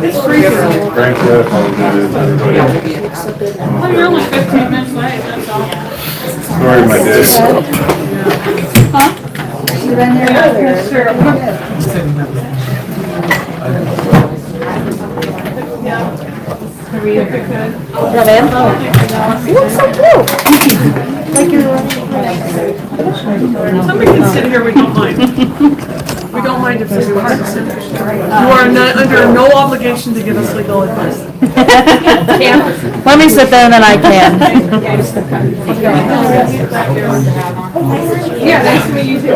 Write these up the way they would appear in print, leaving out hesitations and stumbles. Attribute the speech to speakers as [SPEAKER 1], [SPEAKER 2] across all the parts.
[SPEAKER 1] It's freezing.
[SPEAKER 2] Frank, everybody.
[SPEAKER 1] Well, you're only 15 minutes late, that's all.
[SPEAKER 2] Story of my day.
[SPEAKER 1] Huh?
[SPEAKER 3] You been there
[SPEAKER 1] Yeah,
[SPEAKER 3] earlier?
[SPEAKER 1] sure. If it could.
[SPEAKER 3] Yeah, man. You look so cute. Like you're.
[SPEAKER 1] Somebody can sit here, we don't mind. We don't mind if they want to sit there. You are under no obligation to give us legal advice.
[SPEAKER 3] Let me sit there and then I can.
[SPEAKER 1] Yeah, nice to meet you too.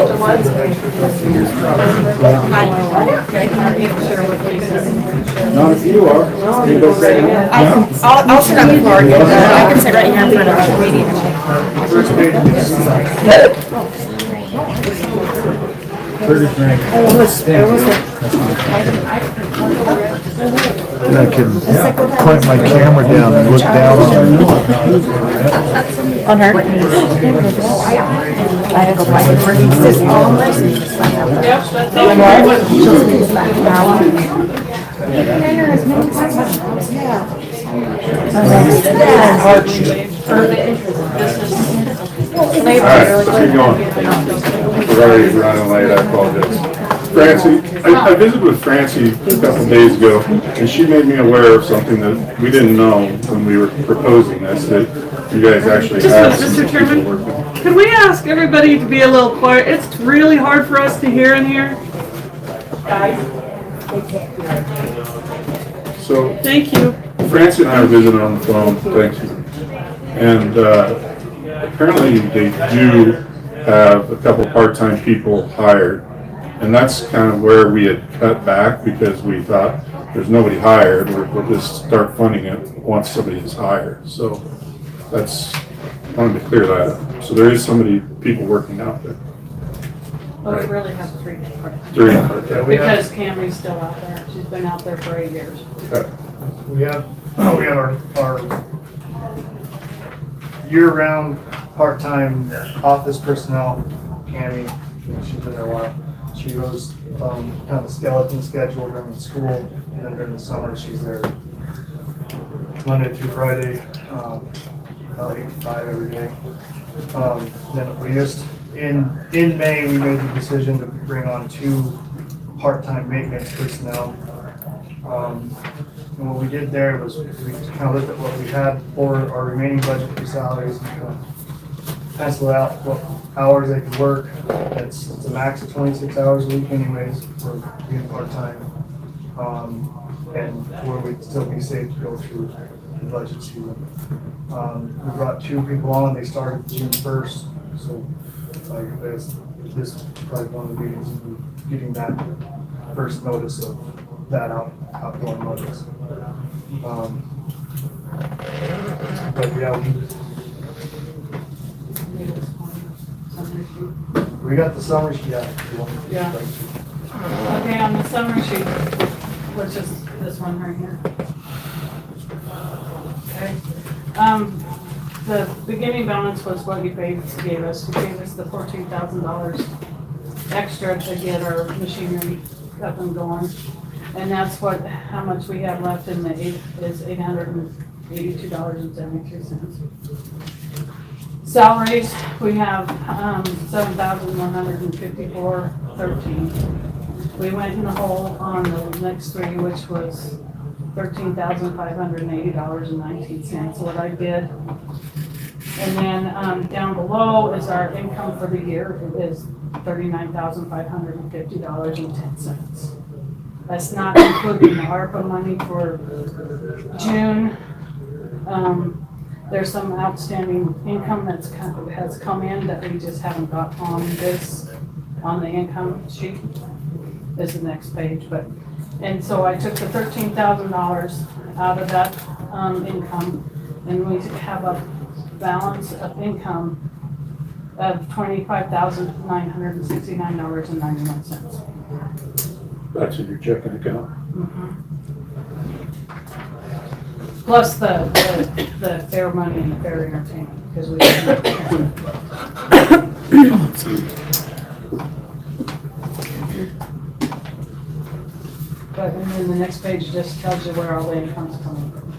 [SPEAKER 2] Not if you are. You go straight ahead.
[SPEAKER 3] I'll sit on the floor. I can sit right here in front of the meeting.
[SPEAKER 4] And I can clamp my camera down and look down on her.
[SPEAKER 3] On her? I have a blanket for you.
[SPEAKER 1] Yep, that's
[SPEAKER 2] Alright, keep going. We're already running late, I apologize. Francie, I visited with Francie a couple days ago, and she made me aware of something that we didn't know when we were proposing this, that you guys actually have some
[SPEAKER 1] Mr.
[SPEAKER 2] people
[SPEAKER 1] Chairman,
[SPEAKER 2] working.
[SPEAKER 1] could we ask everybody to be a little quiet? It's really hard for us to hear in here.
[SPEAKER 2] So,
[SPEAKER 1] Thank you.
[SPEAKER 2] Francie and I were visiting on the phone, thank you. And apparently they do have a couple part-time people hired. And that's kind of where we had cut back because we thought there's nobody hired, we'll just start funding it once somebody is hired. So that's, I wanted to clear that up. So there is people working out there.
[SPEAKER 1] Well, we really have three departments. Because Cammie's still out there. She's been out there for 8 years.
[SPEAKER 2] Okay.
[SPEAKER 5] We have our year-round, part-time office personnel, Cammie, she's been there a while. She goes kind of a skeleton schedule during the school, and then during the summer, she's there Monday through Friday, about 8 to 5 every day. Then we just, in May, we made the decision to bring on 2 part-time maintenance personnel. And what we did there was we kind of looked at what we had for our remaining budget for salaries and kind of penciled out what hours they could work. It's a max of 26 hours a week anyways for being part-time. And where we'd still be safe to go through the budget season. We brought 2 people on, they started June 1st. So this is probably one of the meetings, getting that first notice of that outgoing notice. But yeah, we got the summary sheet out.
[SPEAKER 1] Yeah. Okay, on the summary sheet, which is this one right here. Okay. The beginning balance was what you gave us. You gave us the $14,000 extra to get our machinery up and going. And that's how much we have left in is $882.73. Salaries, we have $7,154.13. We went in the hole on the next 3, which was $13,580.19, what I did. And then down below is our income for the year. It is $39,550.10. That's not including the ARPA money for June. There's some outstanding income has come in that we just haven't got on the income sheet. Is the next page, and so I took the $13,000 out of that income, and we have a balance of income of $25,969.91.
[SPEAKER 2] That's in your checking account.
[SPEAKER 1] Mm-hmm. Plus the fair money and the fair entertainment, because we But, and then the next page just tells you where all the income's coming from.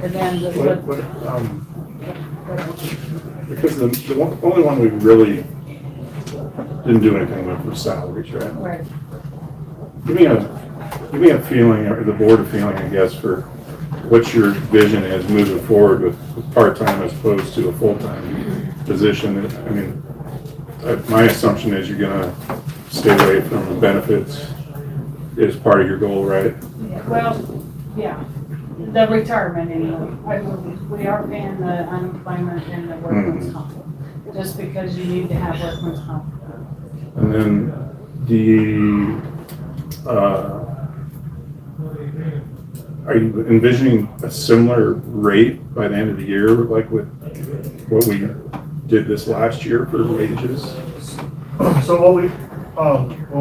[SPEAKER 1] And then
[SPEAKER 2] Because only one we really didn't do anything with was salaries, right?
[SPEAKER 1] right,
[SPEAKER 2] Give me a feeling, or the board a feeling, I guess, for what your vision is moving forward with part-time as opposed to a full-time position. I mean, my assumption is you're gonna stay away from the benefits is part of your goal, right?
[SPEAKER 1] well, yeah, the retirement anyway. We are paying the unemployment and the workman's comp, just because you need to have workman's comp.
[SPEAKER 2] And then are you envisioning a similar rate by the end of the year, like with what we did this last year for wages?
[SPEAKER 5] So what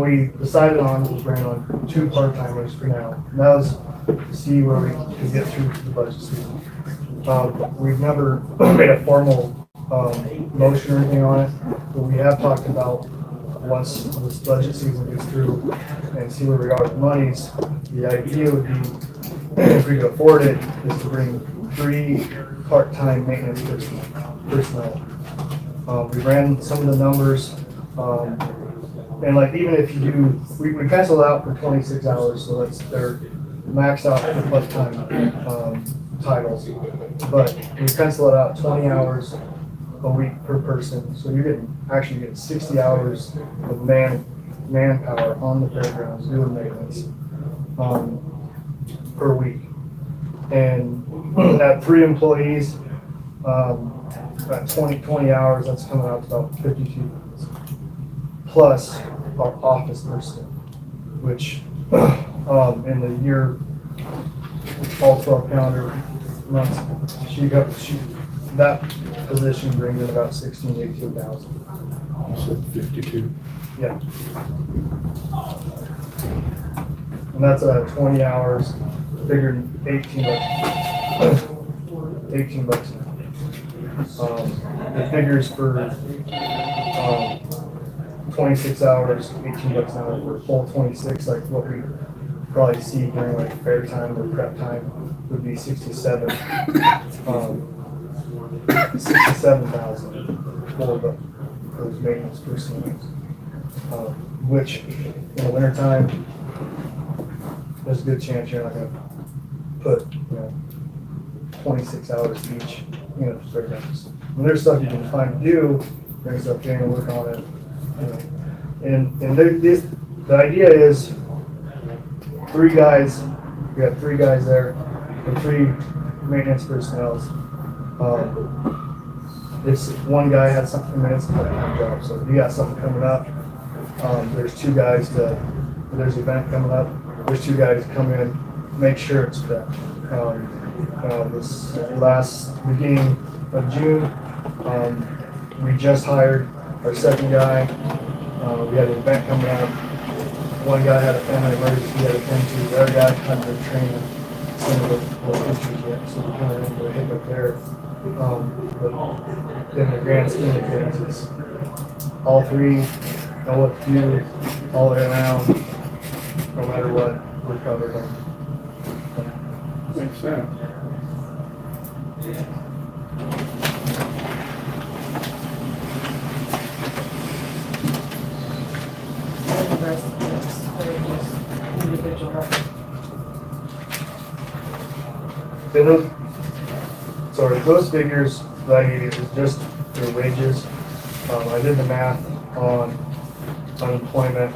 [SPEAKER 5] we decided on was bringing on 2 part-timers for now. And that was to see where we could get through the budget season. We've never made a formal motion or anything on it, but we have talked about once this budget season gets through and see where we are with monies, the idea would be, if we could afford it, is to bring 3 part-time maintenance personnel. We ran some of the numbers, and like even if you do, we penciled out for 26 hours, so that's their maxed out for part-time titles. But we pencil it out 20 hours a week per person, so you're getting 60 hours of manpower on the fairgrounds doing maintenance per week. And at 3 employees, about 20 hours, that's coming out to about 52 plus our office person, which in the year, all 12 calendar months, that position brings in about 16,000 to 18,000.
[SPEAKER 2] You said 52.
[SPEAKER 5] Yeah. And that's 20 hours, figured 18 bucks an hour. The figures for 26 hours, 18 bucks an hour for full 26, like what we probably see during like fair time or prep time would be 67. 67,000 for those maintenance personnel, which in the wintertime, there's a good chance you're not going to put 26 hours each the fairgrounds. When there's stuff you can find to do, there's stuff you can work on it. And the idea is 3 guys. We got 3 guys there, or 3 maintenance personnel. If one guy had something, it's a part-time job. So if you got something coming up, there's 2 guys there's an event coming up, there's 2 guys to come in, make sure it's prepped. This last beginning of June, we just hired our 2nd guy. We had an event coming up. One guy had a family emergency he had to attend to. The other guy hadn't been trained some of the features yet, so we kind of into a hiccup there. But in the grand scheme of things, it's all 3 know what to do all the way around. No matter what, we're covered.
[SPEAKER 2] Makes sense.
[SPEAKER 1] And the rest of this, they're just individual.
[SPEAKER 5] And those figures that I gave you is just their wages. I did the math on unemployment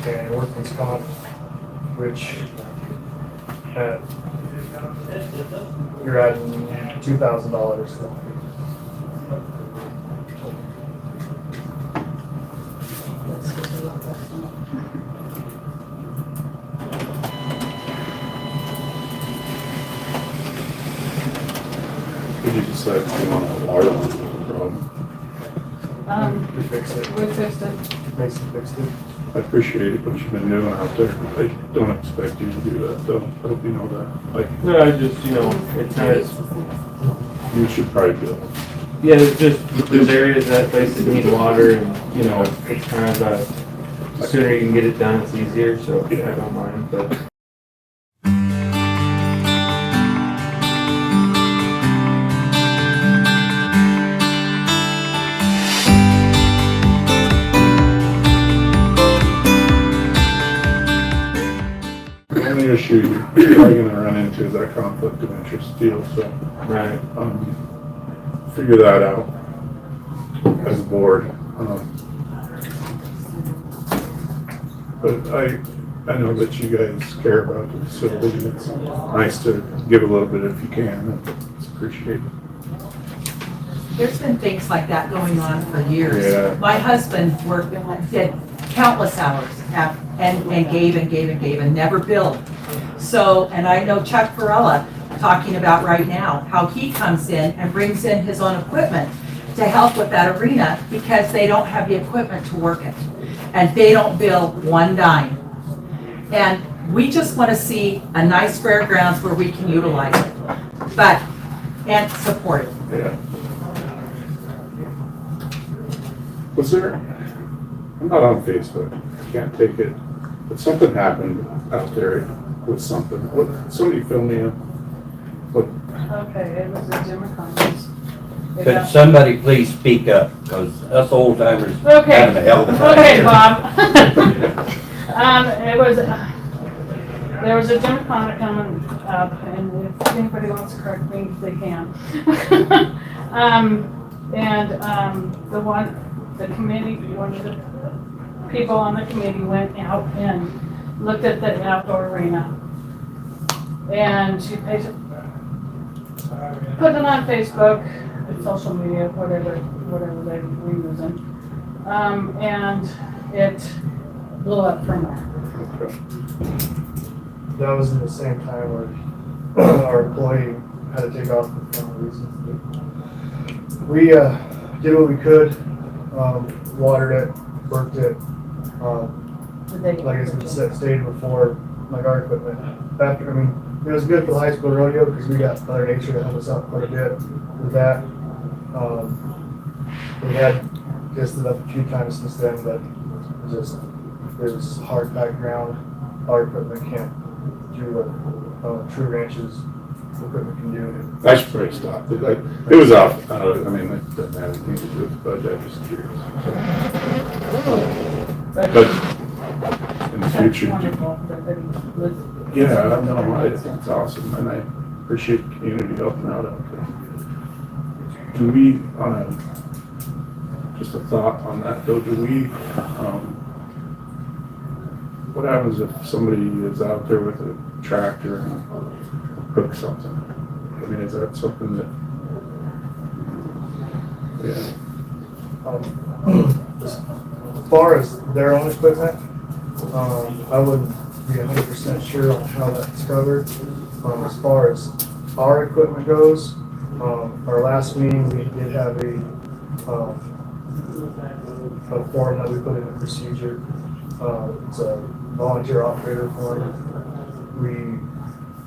[SPEAKER 5] and workman's comp, which you're adding $2,000.
[SPEAKER 2] Did you decide you want a water problem?
[SPEAKER 5] We fixed it.
[SPEAKER 1] We fixed it.
[SPEAKER 5] Mason fixed it.
[SPEAKER 2] I appreciate what you've been doing out there. I don't expect you to do that, though. I hope you know that. Like,
[SPEAKER 6] No, I just, it has,
[SPEAKER 2] you should probably do it.
[SPEAKER 6] Yeah, there's areas that places need water and, you know, it's kind of, the sooner you can get it done, it's easier, so I don't mind, but.
[SPEAKER 2] The only issue you're probably gonna run into is that conflict of interest deal, so,
[SPEAKER 6] Right.
[SPEAKER 2] figure that out as a board. But I know that you guys care about the facility, and it's nice to give a little bit if you can, it's appreciated.
[SPEAKER 7] There's been things like that going on for years.
[SPEAKER 2] Yeah.
[SPEAKER 7] My husband did countless hours and gave and never billed. So, and I know Chuck Varela talking about right now, how he comes in and brings in his own equipment to help with that arena because they don't have the equipment to work it. And they don't bill one dime. And we just want to see a nice fairgrounds where we can utilize it, and support it.
[SPEAKER 2] Yeah. Was there, I'm not on Facebook, I can't take it, but something happened out there with something. What, somebody fill me in. What,
[SPEAKER 1] Okay, it was a Jim McConnell's.
[SPEAKER 8] Could somebody please speak up, because us old timers
[SPEAKER 1] Okay.
[SPEAKER 8] having a hell of a time
[SPEAKER 1] Okay,
[SPEAKER 8] here.
[SPEAKER 1] Bob. It was, there was a Jim McConnell coming up, and if anybody wants to correct me, they can. The committee, one of the people on the committee went out and looked at the outdoor arena. And she put it on Facebook, social media, whatever they were using. And it blew up from there.
[SPEAKER 5] That was in the same time where our employee had to take off for some reason. We did what we could, watered it, worked it. Like I stated before, like our equipment. After, I mean, it was good for the high school rodeo because we got Mother Nature to help us out quite a bit with that. We had just it up a few times since then, but there's hard packed ground. Our equipment can't do what true ranches equipment can do.
[SPEAKER 2] I should probably stop. It was off, I mean, it doesn't have anything to do with the budget, I'm just curious. But in the future,
[SPEAKER 1] Wonderful that they was.
[SPEAKER 2] yeah, I know, it's awesome, and I appreciate the community helping out there. Do we, just a thought on that though, what happens if somebody is out there with a tractor and hooks something? I mean, is that something that, yeah,
[SPEAKER 5] As far as their own equipment, I wouldn't be 100% sure on how that's covered. As far as our equipment goes, our last meeting, we did have a form that we put in a procedure. It's a volunteer operator form.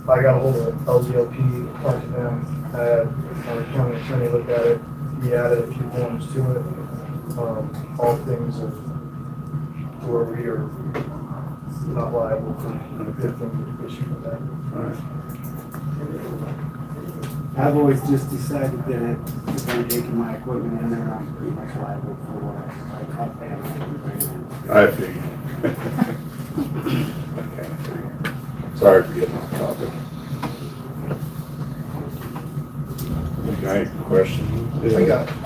[SPEAKER 5] I got a hold of LGLP, talked to them, had our county attorney look at it. He added a few forms to it. All things of where we are not liable for anything issue with that.
[SPEAKER 2] all right.
[SPEAKER 9] I've always just decided that if I'm taking my equipment in there, I'm pretty much liable for what I cut down.
[SPEAKER 2] I figured. Okay. Sorry for getting off topic. Okay, question?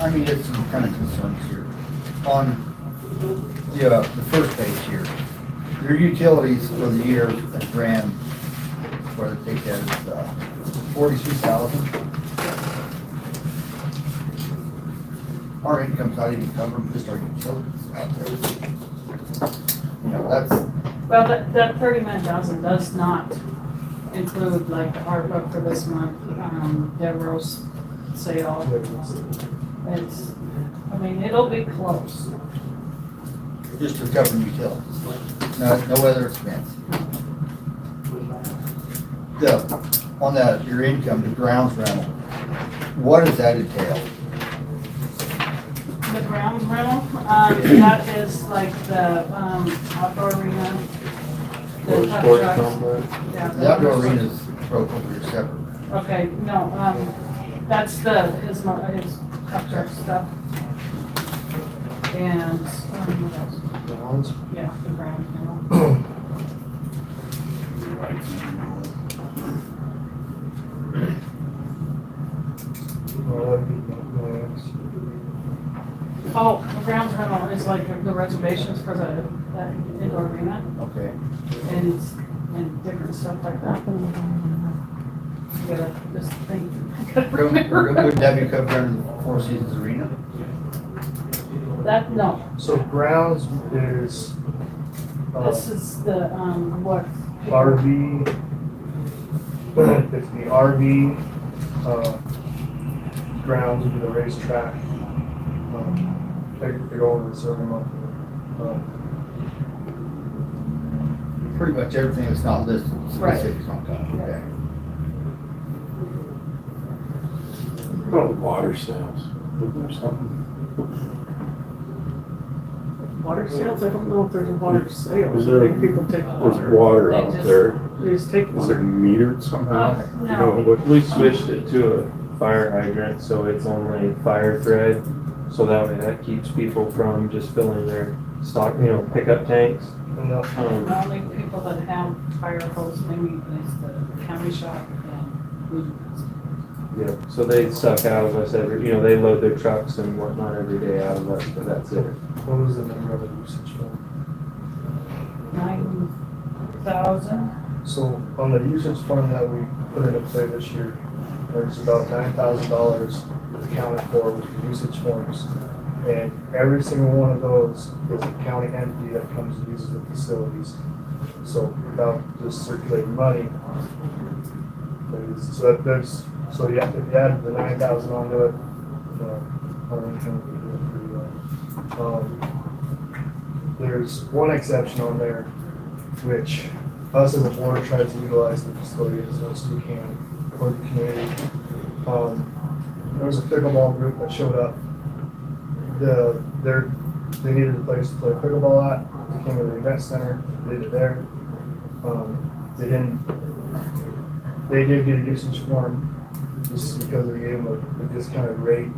[SPEAKER 4] I mean, it's some kind of concerns here. On the first page here, your utilities for the year that ran, what I think that is, 42,000. Our income's not even covering just our utilities out there. You know, that's,
[SPEAKER 1] Well, that 39,000 does not include like the ARPA for this month, Devereaux's sale. It's, I mean, it'll be close.
[SPEAKER 4] just for covering utilities, no other expense. On that, your income, the grounds rental, what does that entail?
[SPEAKER 1] the ground rental, that is like the, outdoor arena.
[SPEAKER 6] Or
[SPEAKER 1] The tough
[SPEAKER 6] sports
[SPEAKER 1] trucks.
[SPEAKER 6] complex.
[SPEAKER 1] Yeah,
[SPEAKER 4] The outdoor arena's broke over here separate.
[SPEAKER 1] Okay, no, that's his tough truck stuff. And, what else?
[SPEAKER 5] Grounds.
[SPEAKER 1] Yeah, the ground rental. Oh, the grounds rental is like the reservations for that indoor arena
[SPEAKER 4] Okay.
[SPEAKER 1] and different stuff like that. You gotta just think, gotta
[SPEAKER 4] Would
[SPEAKER 1] remember.
[SPEAKER 4] that be covered under the Four Seasons Arena?
[SPEAKER 1] That, no,
[SPEAKER 5] So grounds is,
[SPEAKER 1] this is the, what?
[SPEAKER 5] RV, it's the RV, grounds would be the racetrack. They go over the certain month.
[SPEAKER 4] Pretty much everything that's not listed
[SPEAKER 1] Right.
[SPEAKER 4] specific on top, okay.
[SPEAKER 2] What about water sales? Isn't there something?
[SPEAKER 3] Water sales, I don't know if there's a water sale.
[SPEAKER 2] Is there-
[SPEAKER 3] I think people take
[SPEAKER 2] There's
[SPEAKER 3] water.
[SPEAKER 2] water
[SPEAKER 1] They
[SPEAKER 2] out
[SPEAKER 1] just-
[SPEAKER 2] there.
[SPEAKER 3] They just take
[SPEAKER 2] Is it
[SPEAKER 3] water.
[SPEAKER 2] metered somehow? You know,
[SPEAKER 1] No,
[SPEAKER 2] what,
[SPEAKER 6] We switched it to a fire hydrant, so it's only fire thread. So that way that keeps people from just filling their stock, pickup tanks.
[SPEAKER 5] And the,
[SPEAKER 1] the only people that have fire hose maybe is the county shop and
[SPEAKER 6] Yeah, so they suck out of us every, they load their trucks and whatnot every day out of us, but that's it.
[SPEAKER 5] what was the number of the usage fund?
[SPEAKER 1] 9,000.
[SPEAKER 5] So on the usage fund that we put into play this year, there's about $9,000 accounted for with the usage forms. And every single one of those is a county entity that comes and uses the facilities. So without just circulating money, so yeah, if you add the 9,000 onto it, our income would be pretty low. There's one exception on there, which us as a board tries to utilize the facility as much as we can for the community. There was a pickleball group that showed up. They needed a place to play pickleball at. They came to the event center, did it there. They did get a usage form just because they gave them a discounted rate.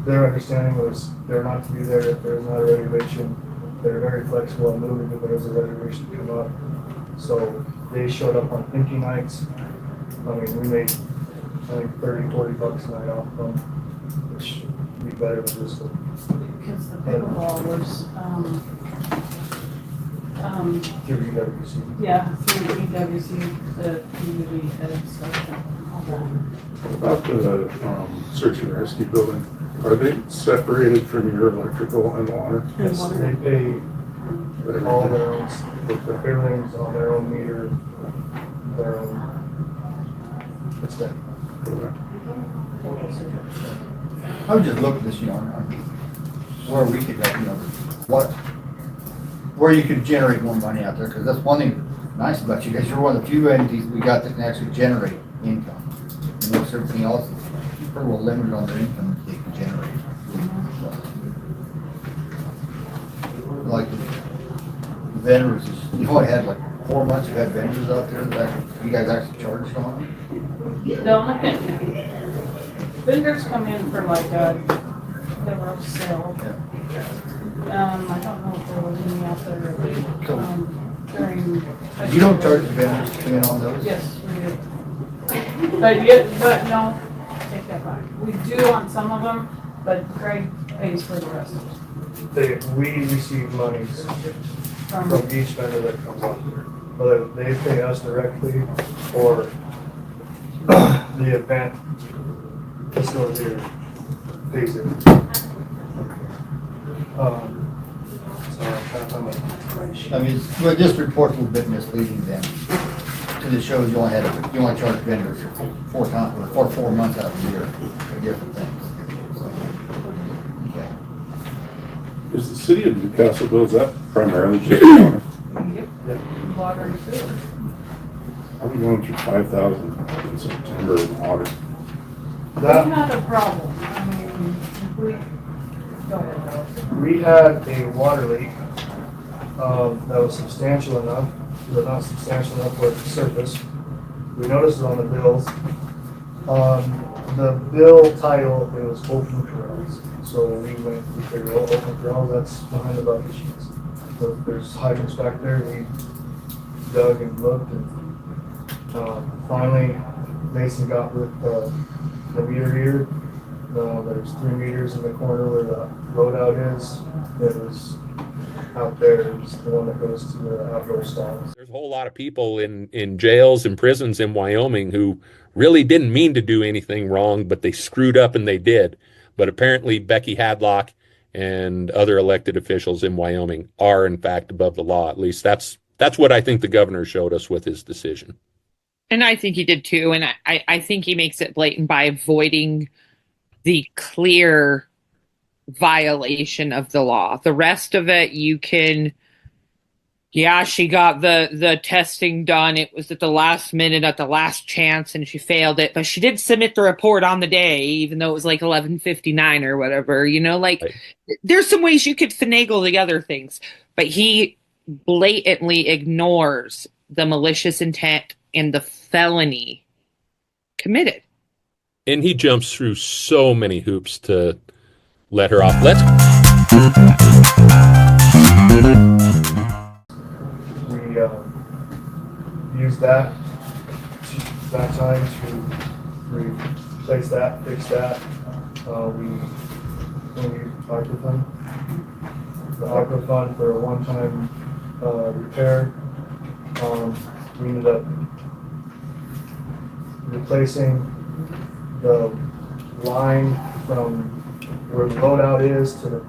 [SPEAKER 5] Their understanding was they're not to be there if there's not a reservation. They're very flexible in moving if there's a reservation to come up. So they showed up on empty nights. I mean, we made, I think, $30-40 a night off them, which would be better than just
[SPEAKER 1] Because the pickleball was,
[SPEAKER 5] through UWC.
[SPEAKER 1] yeah, through EWC, the community head stuff and all that.
[SPEAKER 2] About the search and rescue building, are they separated from your electrical and water?
[SPEAKER 3] And
[SPEAKER 5] Yes,
[SPEAKER 3] water.
[SPEAKER 5] they pay all their own, everything's on their own meter, their own. It's that.
[SPEAKER 4] I would just look at this, where we could, where you could generate more money out there, because that's one thing nice about you guys. You're one of the few entities we got that can actually generate income. Most everything else is pretty well limited on their income that they can generate. Like the vendors, you only had like 4 months you had vendors out there that you guys actually charged on.
[SPEAKER 1] Don't, vendors come in for like a rough sale. I don't know if there was any out there, during.
[SPEAKER 4] You don't charge the vendors to come in on those?
[SPEAKER 1] Yes, we do. But no, take that back. We do on some of them, but Craig pays for the rest of it.
[SPEAKER 5] We receive monies
[SPEAKER 1] From,
[SPEAKER 5] from each vendor that comes up, whether they pay us directly or the event facilitator pays it. So I'm trying to find my-
[SPEAKER 4] I mean, well, this report's a little bit misleading then. Because it shows you only charge vendors for 4 months out of the year for different things. So, okay.
[SPEAKER 2] Is the city of Newcastle, though, is that primarily just water?
[SPEAKER 1] water and sewer.
[SPEAKER 2] I'll be going through 5,000 in September in water.
[SPEAKER 1] We
[SPEAKER 5] That,
[SPEAKER 1] had a problem
[SPEAKER 5] we had a water leak that was substantial enough, but not substantial enough for it to surface. We noticed it on the bills. On the bill title, it was open corrals. So we figured, well, open corrals, that's behind the bucket sheets. So if there's hydrants back there, we dug and looked, and finally Mason got with the meter reader. There's 3 meters in the corner where the loadout is. It was out there, it's the one that goes to the outdoor stalls.
[SPEAKER 10] There's a whole lot of people in jails and prisons in Wyoming who really didn't mean to do anything wrong, but they screwed up and they did. But apparently Becky Hadlock and other elected officials in Wyoming are in fact above the law. At least that's what I think the governor showed us with his decision.
[SPEAKER 3] And I think he did too. And I think he makes it blatant by avoiding the clear violation of the law. The rest of it, you can, yeah, she got the testing done. It was at the last minute, at the last chance, and she failed it. But she did submit the report on the day, even though it was like 11:59 or whatever. You know, like
[SPEAKER 10] Right.
[SPEAKER 3] There's some ways you could finagle the other things, but he blatantly ignores the malicious intent and the felony committed.
[SPEAKER 10] And he jumps through so many hoops to let her off. Let's
[SPEAKER 5] We used that time to replace that, fix that. We ARPA fund. The ARPA fund for a one-time repair. We ended up replacing the line from where the loadout is to the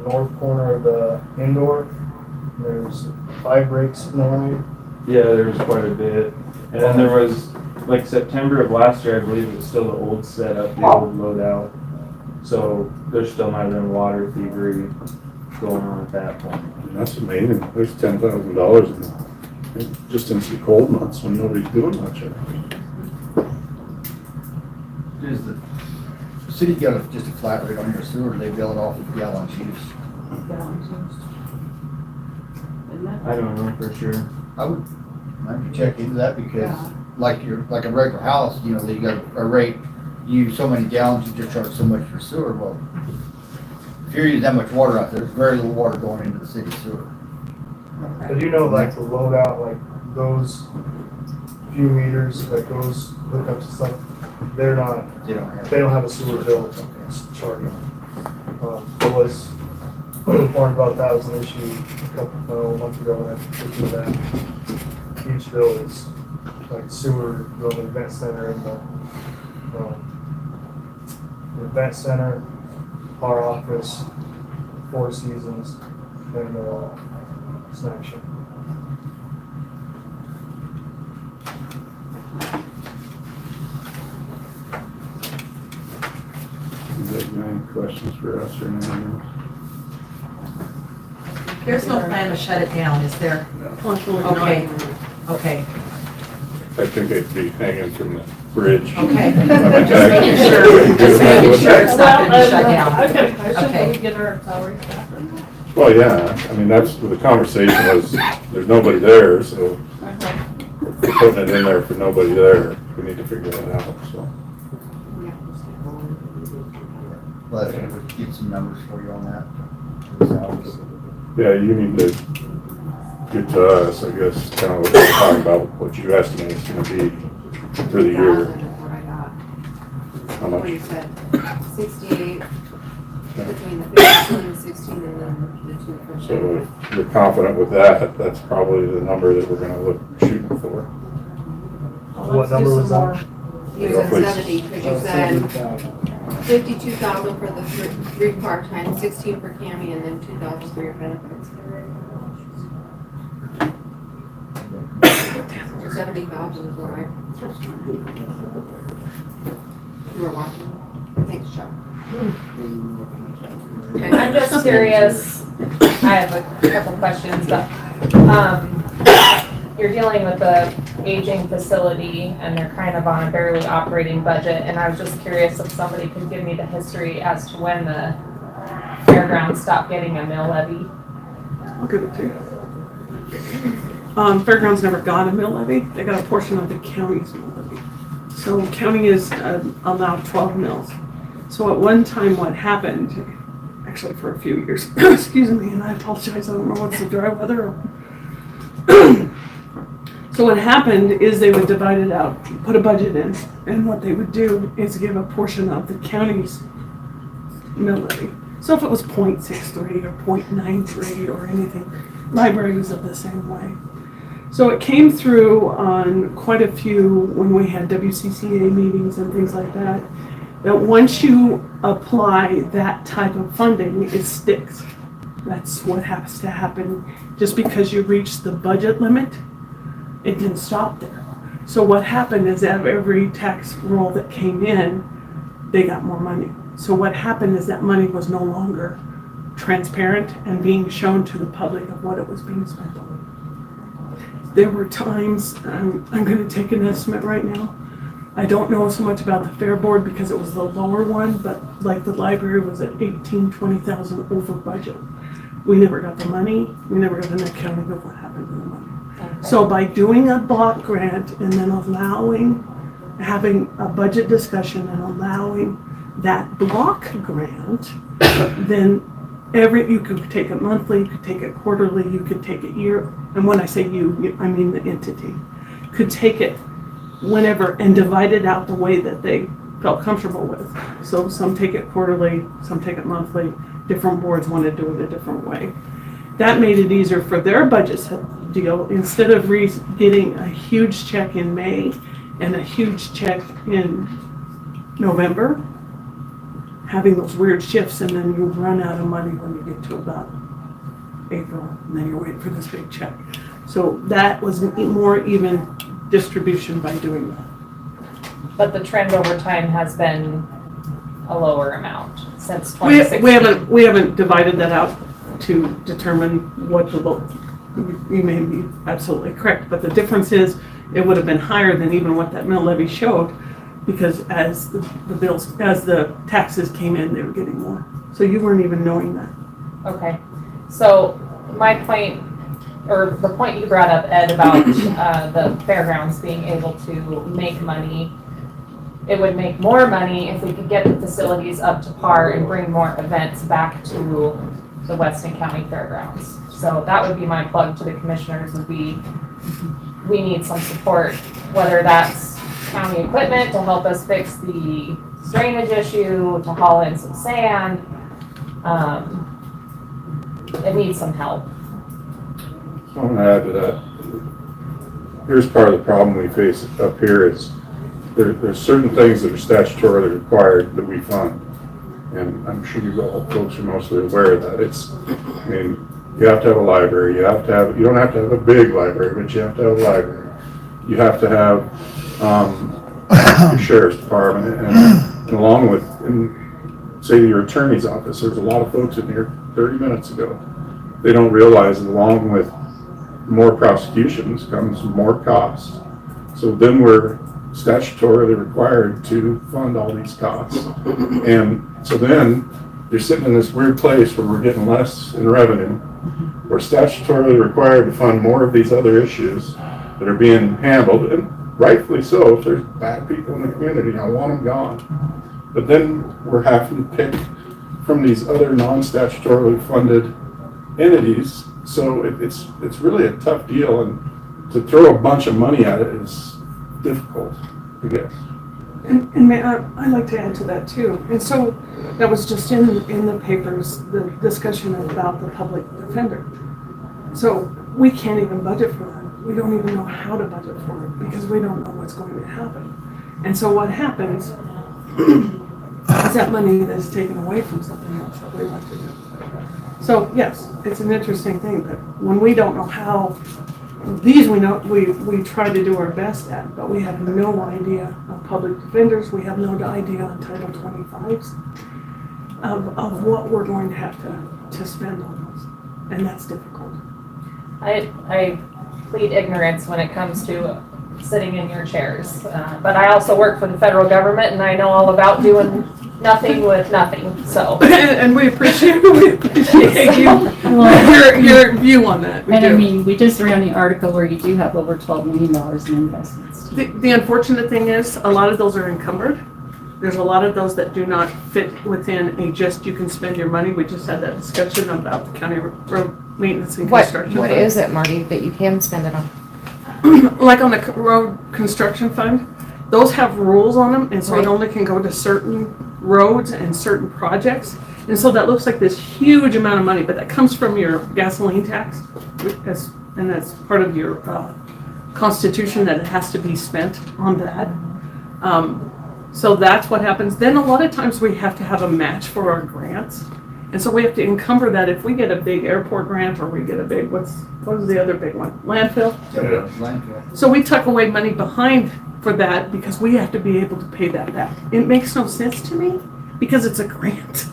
[SPEAKER 5] north corner of the indoor. There's 5 breaks in the line.
[SPEAKER 6] Yeah, there was quite a bit. And then there was, like September of last year, I believe it was still the old setup, the old loadout. So there still might have been water thievery going on at that point.
[SPEAKER 2] That's amazing. There's $10,000 in it. Just in some cold months when nobody's doing much.
[SPEAKER 4] Does the city got just a flat rate on your sewer, they bill it off with gallons used?
[SPEAKER 6] I don't know for sure.
[SPEAKER 4] I would check into that because like a regular house, you know, they got a rate, you use so many gallons, you just charge so much for sewer. Well, if you're using that much water out there, there's very little water going into the city sewer.
[SPEAKER 5] But you know, like the loadout, like those few meters, like those hookups and stuff, they don't have a sewer bill charging. There was warned about that was an issue a month ago when I looked at that. Each bill is like sewer, the event center, and the event center, our office, Four Seasons, and the snack shack.
[SPEAKER 2] You got any questions for us or anything else?
[SPEAKER 7] There's no plan to shut it down, is there? Okay, okay,
[SPEAKER 2] I think it'd be hanging from the bridge.
[SPEAKER 7] okay. Just making sure, it's not gonna be shut down.
[SPEAKER 1] I've got a question,
[SPEAKER 7] Okay.
[SPEAKER 1] can we get our salaries back?
[SPEAKER 2] Well, yeah, I mean, that's, the conversation was, there's nobody there, so we're putting it in there for nobody there. We need to figure that out, so.
[SPEAKER 4] But I would get some numbers for you on that.
[SPEAKER 2] Yeah, you need to get to us, I guess, kind of what we're talking about, what you estimate it's gonna be for the year. How
[SPEAKER 11] What you
[SPEAKER 2] much?
[SPEAKER 11] said, 68, between the 15 and 16, and then the 2 for
[SPEAKER 2] So if you're confident with that, that's probably the number that we're gonna look shooting for.
[SPEAKER 5] What number was that?
[SPEAKER 11] You said 70, because you said
[SPEAKER 5] 70,000.
[SPEAKER 11] 52,000 for the 3 part-time, 16 for Cammy, and then 2,000 for your benefits. 70,000 is all right. You were watching. Thanks, Chuck.
[SPEAKER 12] I'm just curious, I have a couple questions, but, you're dealing with a aging facility and they're kind of on a barely operating budget, and I was just curious if somebody could give me the history as to when the fairgrounds stop getting a mill levy?
[SPEAKER 13] I'll give it to you. Fairgrounds never got a mill levy. They got a portion of the county's mill levy. So county is allowed 12 mills. So at one time what happened, actually for a few years, excuse me, and I apologize, I don't know what's the dry weather. So what happened is they would divide it out, put a budget in, and what they would do is give a portion of the county's mill levy. So if it was 0.63 or 0.93 or anything, libraries are the same way. So it came through on quite a few when we had WCCA meetings and things like that, that once you apply that type of funding, it sticks. That's what has to happen. Just because you reach the budget limit, it didn't stop there. So what happened is that every tax roll that came in, they got more money. So what happened is that money was no longer transparent and being shown to the public of what it was being spent on. There were times, I'm going to take an estimate right now. I don't know so much about the fair board because it was the lower one, but like the library was at 20,000 over budget. We never got the money. We never got an accounting of what happened to the money. Okay. So by doing a block grant and then having a budget discussion and allowing that block grant, then you could take it monthly, you could take it quarterly, you could take it year, and when I say you, I mean the entity, could take it whenever and divide it out the way that they felt comfortable with. So some take it quarterly, some take it monthly, different boards want to do it a different way. That made it easier for their budget deal. Instead of getting a huge check in May and a huge check in November, having those weird shifts, and then you run out of money when you get to about April, and then you're waiting for this big check. So that was more even distribution by doing that.
[SPEAKER 12] But the trend over time has been a lower amount since 2016.
[SPEAKER 13] We haven't divided that out to determine what the you may be absolutely correct, but the difference is it would have been higher than even what that mill levy showed, because as the taxes came in, they were getting more. So you weren't even knowing that.
[SPEAKER 12] Okay. So my point, or the point you brought up, Ed, about the fairgrounds being able to make money, it would make more money if we could get the facilities up to par and bring more events back to the Weston County Fairgrounds. So that would be my plug to the commissioners, would be we need some support, whether that's county equipment to help us fix the drainage issue, to haul in some sand. It needs some help.
[SPEAKER 2] I want to add to that. Here's part of the problem we face up here is there's certain things that are statutorily required that we fund. And I'm sure you all folks are mostly aware of that. You have to have a library. You don't have to have a big library, but you have to have a library. You have to have your sheriff's department, and along with, say, your attorney's office. There's a lot of folks in here 30 minutes ago. They don't realize that along with more prosecutions comes more costs. So then we're statutorily required to fund all these costs. And so then you're sitting in this weird place where we're getting less in revenue. We're statutorily required to fund more of these other issues that are being handled, and rightfully so. If there's bad people in the community, I want them gone. But then we're having to pick from these other non-statutorily funded entities. So it's really a tough deal, and to throw a bunch of money at it is difficult, I guess.
[SPEAKER 13] And may I'd like to add to that too. And so that was just in the papers, the discussion about the public defender. So we can't even budget for that. We don't even know how to budget for it because we don't know what's going to happen. And so what happens is that money that's taken away from something else that we like to do. So yes, it's an interesting thing, but when we don't know how, these we try to do our best at, but we have no idea of public defenders, we have no idea on Title 25s of what we're going to have to spend on those, and that's difficult.
[SPEAKER 12] I plead ignorance when it comes to sitting in your chairs, but I also work for the federal government, and I know all about doing nothing with nothing, so.
[SPEAKER 13] And we appreciate your view on that. We
[SPEAKER 14] And I
[SPEAKER 13] do.
[SPEAKER 14] mean, we just ran the article where you do have over $12 million in investments.
[SPEAKER 13] The unfortunate thing is, a lot of those are encumbered. There's a lot of those that do not fit within a just you can spend your money. We just had that discussion about the county road maintenance and construction.
[SPEAKER 15] What is it, Marty, that you can spend it on?
[SPEAKER 13] Like on the road construction fund, those have rules on them, and so it only can go to certain roads and certain projects. And so that looks like this huge amount of money, but that comes from your gasoline tax, and that's part of your constitution that it has to be spent on that. So that's what happens. Then a lot of times we have to have a match for our grants. And so we have to encumber that if we get a big airport grant or we get a big, what is the other big one? Landfill?
[SPEAKER 4] Yeah, landfill.
[SPEAKER 13] So we tuck away money behind for that because we have to be able to pay that back. It makes no sense to me because it's a grant.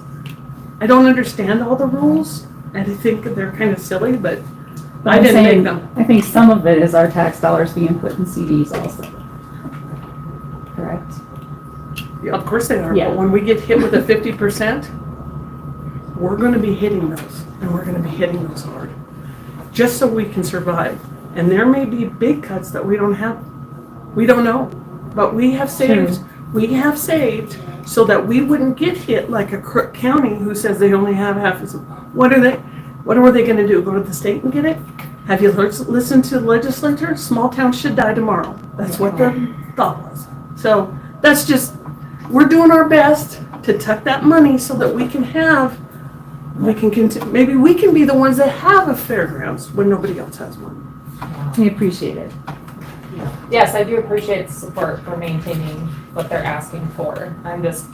[SPEAKER 13] I don't understand all the rules and I think they're kind of silly, but I didn't make them.
[SPEAKER 14] I think some of it is our tax dollars being put in CDs also. Correct?
[SPEAKER 13] Yeah, of course they are,
[SPEAKER 14] Yeah.
[SPEAKER 13] but when we get hit with a 50%, we're gonna be hitting those, and we're gonna be hitting those hard, just so we can survive. And there may be big cuts that we don't have, we don't know, but we have saved so that we wouldn't get hit like a Crook County who says they only have half as, what are they gonna do, go to the state and get it? Have you listened to the legislature? Small towns should die tomorrow. That's what the thought was. So that's just, we're doing our best to tuck that money so that we can continue. Maybe we can be the ones that have a fairgrounds when nobody else has one.
[SPEAKER 14] We appreciate it.
[SPEAKER 12] Yes, I do appreciate the support for maintaining what they're asking for. I'm just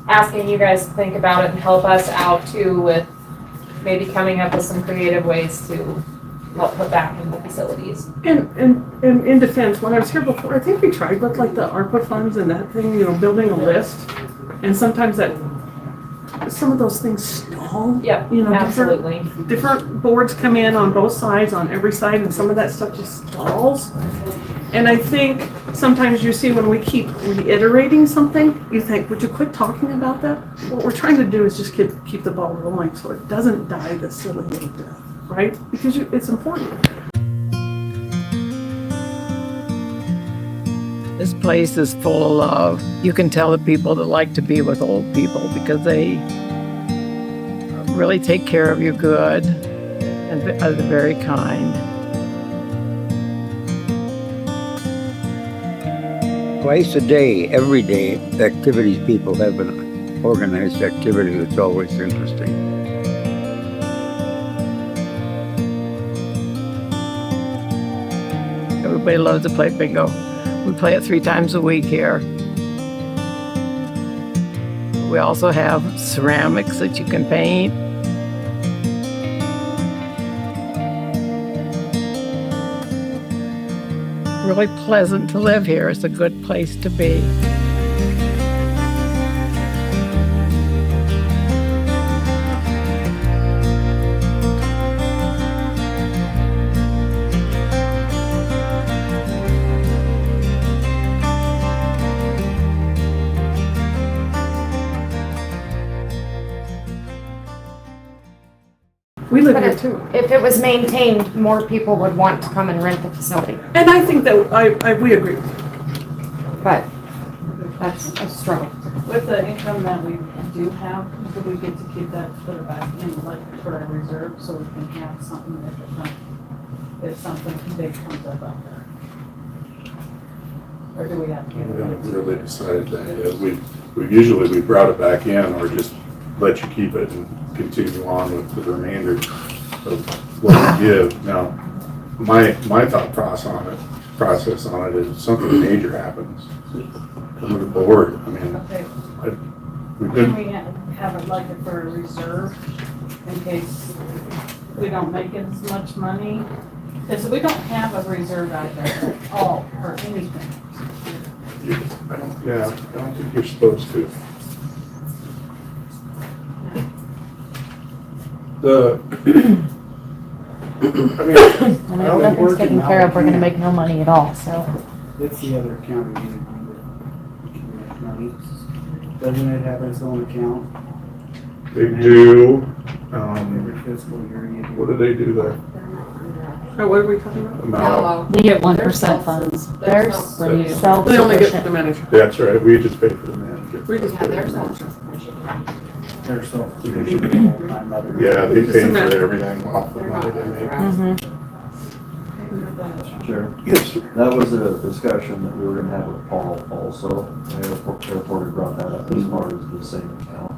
[SPEAKER 12] asking you guys to think about it and help us out too with maybe coming up with some creative ways to help put back into facilities.
[SPEAKER 13] And in defense, when I was here before, I think we tried with like the ARPA funds and that thing, building a list. And sometimes some of those things stall.
[SPEAKER 12] Yep, absolutely.
[SPEAKER 13] Different boards come in on both sides, on every side, and some of that stuff just stalls. And I think sometimes you see when we keep reiterating something, you think, would you quit talking about that? What we're trying to do is just keep the ball rolling so it doesn't die the silly little death, right? Because it's important.
[SPEAKER 16] This place is full of, you can tell the people that like to be with old people because they really take care of you good and are very kind.
[SPEAKER 17] Twice a day, every day, activities, people have an organized activity that's always interesting.
[SPEAKER 16] Everybody loves to play bingo. We play it 3 times a week here. We also have ceramics that you can paint. Really pleasant to live here. It's a good place to be.
[SPEAKER 13] We live
[SPEAKER 15] But
[SPEAKER 13] here too.
[SPEAKER 15] if it was maintained, more people would want to come and rent the facility.
[SPEAKER 13] And I think that we agree.
[SPEAKER 15] But that's a struggle.
[SPEAKER 1] With the income that we do have, do we get to keep that, put it back in, like, for our reserve, so we can have something if something big comes up out there? Or do we have to?
[SPEAKER 2] We haven't really decided that yet. We usually brought it back in or just let you keep it and continue on with the remainder of what we give. Now, my thought process on it is if something major happens, come to the board. I mean,
[SPEAKER 1] Okay.
[SPEAKER 2] we've
[SPEAKER 1] Can
[SPEAKER 2] been,
[SPEAKER 1] we have it like it for a reserve in case we don't make as much money? Because we don't have a reserve out there at all for anything.
[SPEAKER 2] I don't think you're supposed to. I
[SPEAKER 14] And if nothing's taken care of, we're gonna make no money at all, so.
[SPEAKER 9] It's the other county that can make money. Doesn't it have its own account
[SPEAKER 2] They do,
[SPEAKER 9] every fiscal year? You do.
[SPEAKER 2] what do they do there?
[SPEAKER 13] Oh, what are we talking about?
[SPEAKER 2] Amount.
[SPEAKER 14] We get 1% funds.
[SPEAKER 11] There's
[SPEAKER 14] When you sell.
[SPEAKER 13] They only get the manager.
[SPEAKER 2] That's right, we just pay for the manager.
[SPEAKER 13] We just pay
[SPEAKER 11] there's
[SPEAKER 13] for
[SPEAKER 11] no.
[SPEAKER 13] it.
[SPEAKER 9] They're self-sufficient. My mother.
[SPEAKER 2] Yeah, they pay for
[SPEAKER 13] Just a
[SPEAKER 2] everything off the money they make.
[SPEAKER 18] Sure.
[SPEAKER 2] Yes, sir.
[SPEAKER 18] That was a discussion that we were gonna have with Paul also. The airport had brought that up as far as the same account.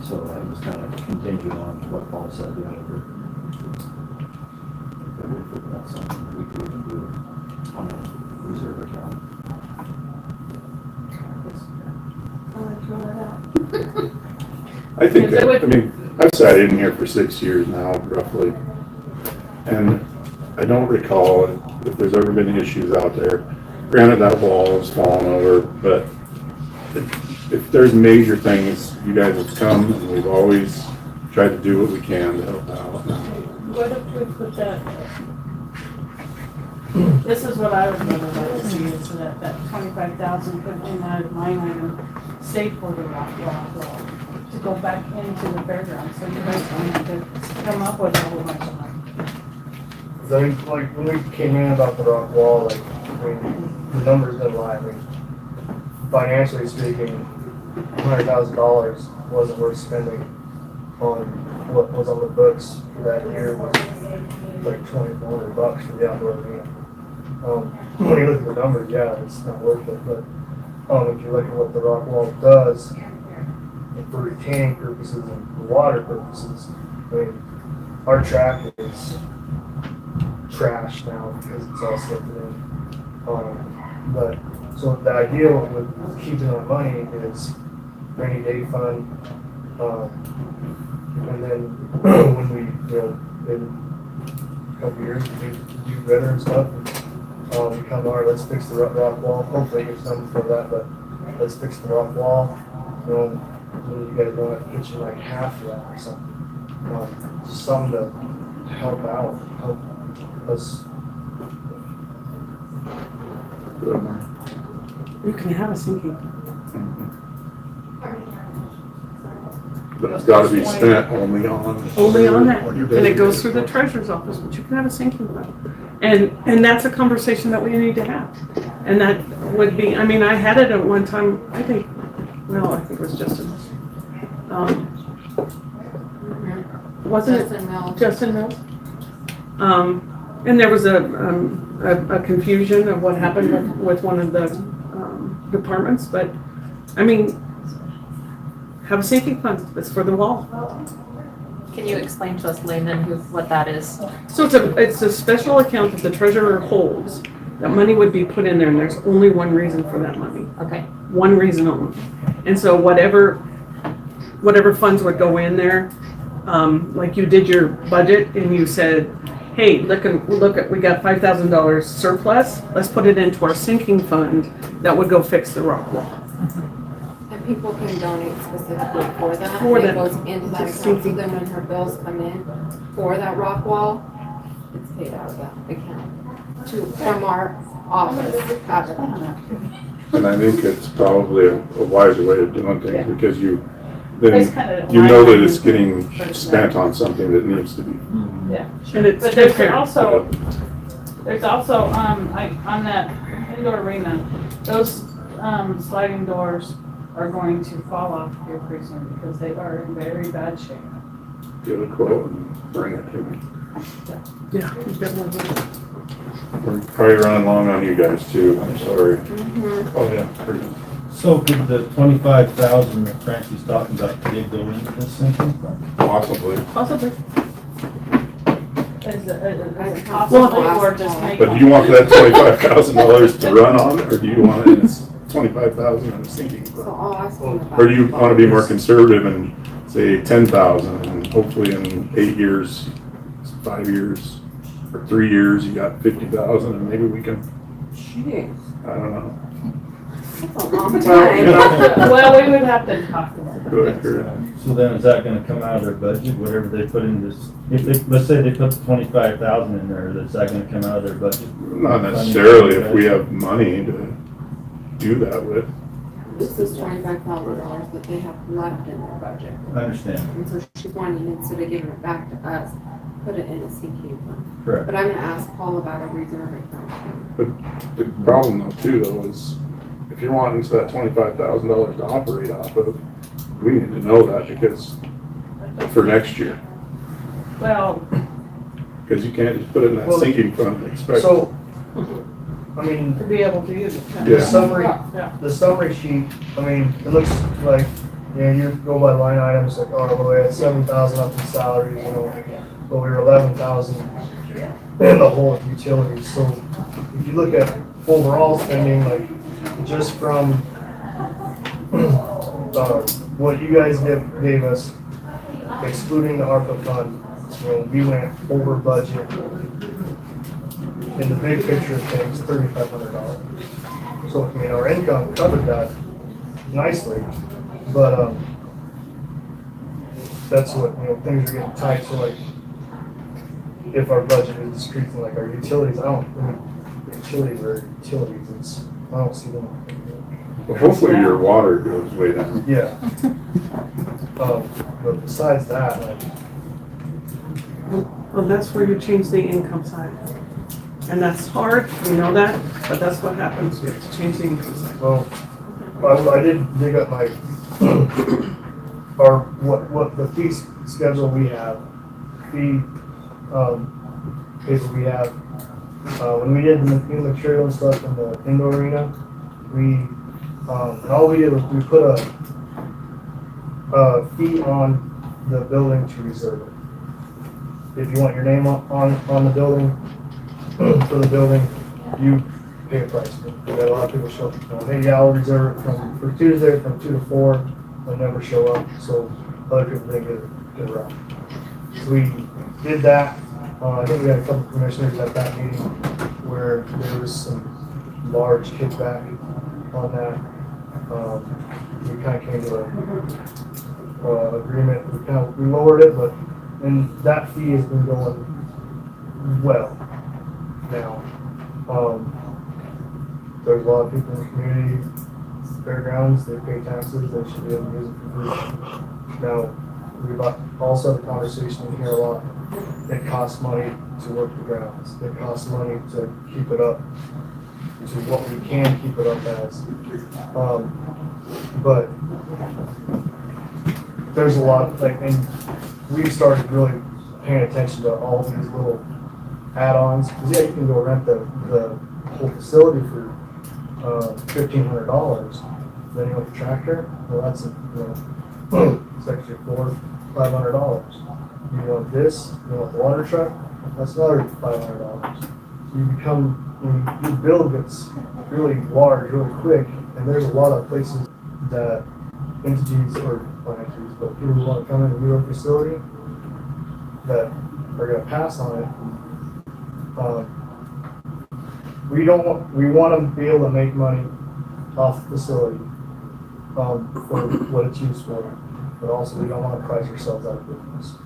[SPEAKER 18] So that was kind of contingent on what Paul said the other. That's something we could even do on a reserve account.
[SPEAKER 2] I think that, I mean, I've sat in here for 6 years now, roughly, and I don't recall if there's ever been issues out there. Granted, that wall has fallen over, but if there's major things, you guys have come, and we've always tried to do what we can to help out.
[SPEAKER 1] What if we put that, this is what I would really like to see, is that 25,000 put in that line item, stay for the rock wall, to go back into the fairgrounds, so you guys don't have to come up with a whole bunch of money.
[SPEAKER 5] I think, like, when we came in about the rock wall, like, I mean, the numbers didn't lie. I mean, financially speaking, $100,000 wasn't worth spending on what was on the books for that year was like $2,400 for the outdoor arena. When you look at the numbers, yeah, it's not worth it, but if you look at what the rock wall does for retaining purposes and for water purposes, I mean, our track is trash now because it's all slipped in. But so the idea with keeping our money is rainy day fund, and then when we, in a couple years, we do better and stuff. We come, all right, let's fix the rock wall. Hopefully get something for that, but let's fix the rock wall. You guys don't have to pitch in like half of that or something. Just something to help out, help us.
[SPEAKER 13] You can have a sinking.
[SPEAKER 2] But it's gotta be spent only on
[SPEAKER 13] that, and it goes through the treasurer's office, but you can have a sinking fund. And that's a conversation that we need to have. And that would be, I mean, I had it at one time, I think it was Justin. Wasn't it?
[SPEAKER 11] Justin Mills.
[SPEAKER 13] Justin Mills? And there was a confusion of what happened with one of the departments, but, I mean, have a sinking fund, it's for the wall.
[SPEAKER 12] Can you explain to us layman what that is?
[SPEAKER 13] So it's a special account that the treasurer holds, that money would be put in there, and there's only one reason for that money.
[SPEAKER 12] Okay.
[SPEAKER 13] One reason only. And so whatever funds would go in there, like you did your budget and you said, hey, look at, we got $5,000 surplus, let's put it into our sinking fund that would go fix the rock wall.
[SPEAKER 11] And people can donate specifically for that.
[SPEAKER 13] For
[SPEAKER 11] It
[SPEAKER 13] that.
[SPEAKER 11] goes into that account, so then when her bills come in for that rock wall, it's paid out of that account from our office, out of that.
[SPEAKER 2] And I think it's probably a wiser way of doing things because you
[SPEAKER 1] It's kinda
[SPEAKER 2] know that it's getting spent on something that needs to be.
[SPEAKER 1] Yeah.
[SPEAKER 13] And it's
[SPEAKER 1] But there's
[SPEAKER 13] transparent.
[SPEAKER 1] also, on that indoor arena, those, sliding doors are going to fall off here pretty soon because they are in very bad shape.
[SPEAKER 2] Get a quote and bring it to me.
[SPEAKER 13] Yeah, you definitely would.
[SPEAKER 2] We're probably running long on you guys too, I'm sorry. Oh, yeah.
[SPEAKER 18] So could the 25,000 that Frankie's talking about, could it go into this sinking fund?
[SPEAKER 2] Possibly.
[SPEAKER 13] Possibly.
[SPEAKER 1] Is it possible or just make?
[SPEAKER 2] But do you want that $25,000 to run on, or do you want it as 25,000 in a sinking
[SPEAKER 11] So
[SPEAKER 2] fund?
[SPEAKER 11] I'll ask them about.
[SPEAKER 2] Or do you want to be more conservative and say 10,000 and hopefully in 8 years, 5 years, or 3 years, you got 50,000 and maybe we can,
[SPEAKER 11] Jeez.
[SPEAKER 2] I don't know.
[SPEAKER 11] That's a long time.
[SPEAKER 1] Well, we would have to talk about it.
[SPEAKER 2] Good.
[SPEAKER 18] So then is that gonna come out of their budget, whatever they put in this, if they, let's say they put the 25,000 in there, is that gonna come out of their budget?
[SPEAKER 2] Not necessarily if we have money to do that with.
[SPEAKER 11] this is $25,000 that they have left in their budget.
[SPEAKER 4] I understand.
[SPEAKER 11] And so she's wanting, instead of giving it back to us, put it in a sinking fund.
[SPEAKER 4] Correct.
[SPEAKER 11] But I'm gonna ask Paul about a reserve account.
[SPEAKER 2] But the problem though too though is if you're wanting to that $25,000 to operate off of, we need to know that because for next year,
[SPEAKER 13] Well,
[SPEAKER 2] because you can't just put it in that
[SPEAKER 5] Well,
[SPEAKER 2] sinking fund and expect.
[SPEAKER 5] So, I mean,
[SPEAKER 13] to be able to use it.
[SPEAKER 5] the summary,
[SPEAKER 13] Yeah.
[SPEAKER 5] the summary sheet, I mean, it looks like, you go by line items, like, oh, we had 7,000 up in salaries, but we were 11,000 in the whole utilities. So if you look at overall spending, like, just from, what you guys gave us, excluding the ARPA fund, we went over budget. In the big picture of things, $3,500. So, I mean, our income covered that nicely, but, that's what, things are getting tight, so like, if our budget is decreasing, like our utilities, utilities are utilities, I don't see them.
[SPEAKER 2] Well, hopefully your water goes way down.
[SPEAKER 5] Yeah. But besides that, like,
[SPEAKER 13] Well, that's where you change the income side. And that's hard, we know that, but that's what happens, you have to change the income side.
[SPEAKER 5] well, I did dig up my, what the fee schedule we have, paper we have. When we did the new material and stuff in the indoor arena, and all we did was we put a fee on the building to reserve it. If you want your name on the building, for the building, you pay a price. We got a lot of people show up, hey, yeah, I'll reserve it for Tuesday from 2 to 4, they'll never show up, so other people didn't get around. So we did that. I think we had a couple of commissioners at that meeting where there was some large kickback on that. We kind of came to an agreement. We lowered it, and that fee has been going well now. There's a lot of people in the community, fairgrounds, they pay taxes, they should be able to use it for free. Now, we've also had a conversation in here a lot. It costs money to work the grounds. It costs money to keep it up to what we can keep it up as. But there's a lot, and we've started really paying attention to all these little add-ons. Because yeah, you can go rent the whole facility for $1,500. Then you want the tractor, well, that's it's actually $400-500. You want this, you want the water truck, that's another $500. So you become, when your bill gets really large, really quick, and there's a lot of places that entities, or not entities, but people who want to come in and use our facility that are going to pass on it. We want to be able to make money off the facility for what it's used for, but also we don't want to price ourselves out of business.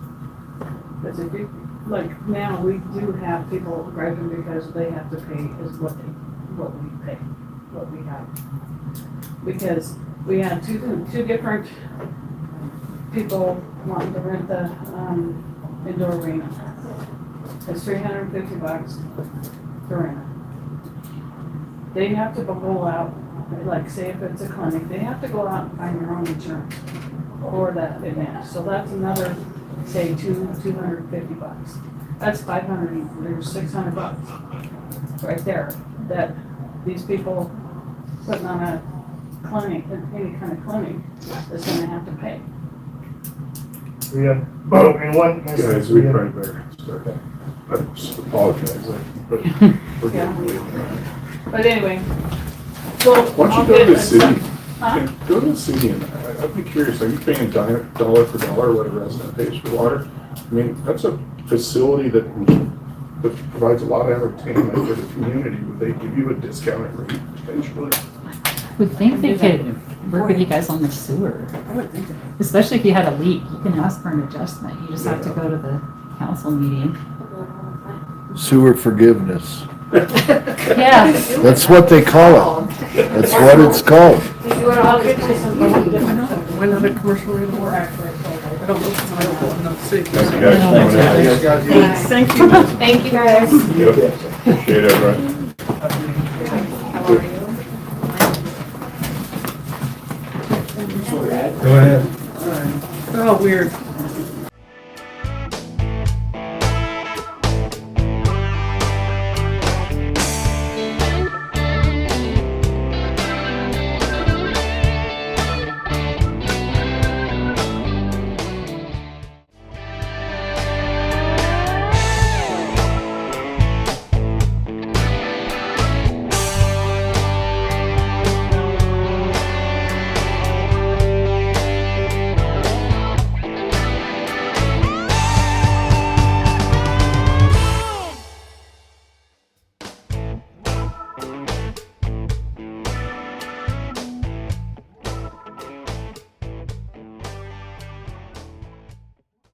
[SPEAKER 13] Because if you, like now, we do have people griping because they have to pay is what we pay, what we have. Because we had two different people wanting to rent the indoor arena. It's $350 to rent it. They have to go out, like say if it's a clinic, they have to go out and find their own insurance for that event. So that's another, say $250. That's $500, there's $600 right there that these people putting on a clinic, any kind of clinic, is gonna have to pay.
[SPEAKER 5] We had, in one instance,
[SPEAKER 2] Guys, we probably better start. I just apologize, but we're getting late.
[SPEAKER 13] But anyway, so.
[SPEAKER 2] Why don't
[SPEAKER 13] I'll
[SPEAKER 2] you go to
[SPEAKER 13] get
[SPEAKER 2] the
[SPEAKER 13] this
[SPEAKER 2] city?
[SPEAKER 13] stuff. Huh?
[SPEAKER 2] Go to the city and I'd be curious, are you paying dollar for dollar what a resident pays for water? I mean, that's a facility that provides a lot of entertainment for the community. Would they give you a discounted rate potentially?
[SPEAKER 14] I would think they could work with you guys on the sewer. Especially if you had a leak, you can ask for an adjustment. You just have to go to the council meeting.
[SPEAKER 19] Sewer forgiveness.
[SPEAKER 14] Yeah.
[SPEAKER 19] That's what they call it. That's what it's called.
[SPEAKER 11] See what
[SPEAKER 1] I'll
[SPEAKER 11] all
[SPEAKER 1] get you something different.
[SPEAKER 13] Why not a commercial rate of water? I don't know if it's available in those cities.
[SPEAKER 2] Thanks, guys.
[SPEAKER 13] Thank you.
[SPEAKER 11] Thank you, guys.
[SPEAKER 2] Yep. Appreciate it, right?
[SPEAKER 11] How are you?
[SPEAKER 5] Go ahead.
[SPEAKER 13] Oh, weird.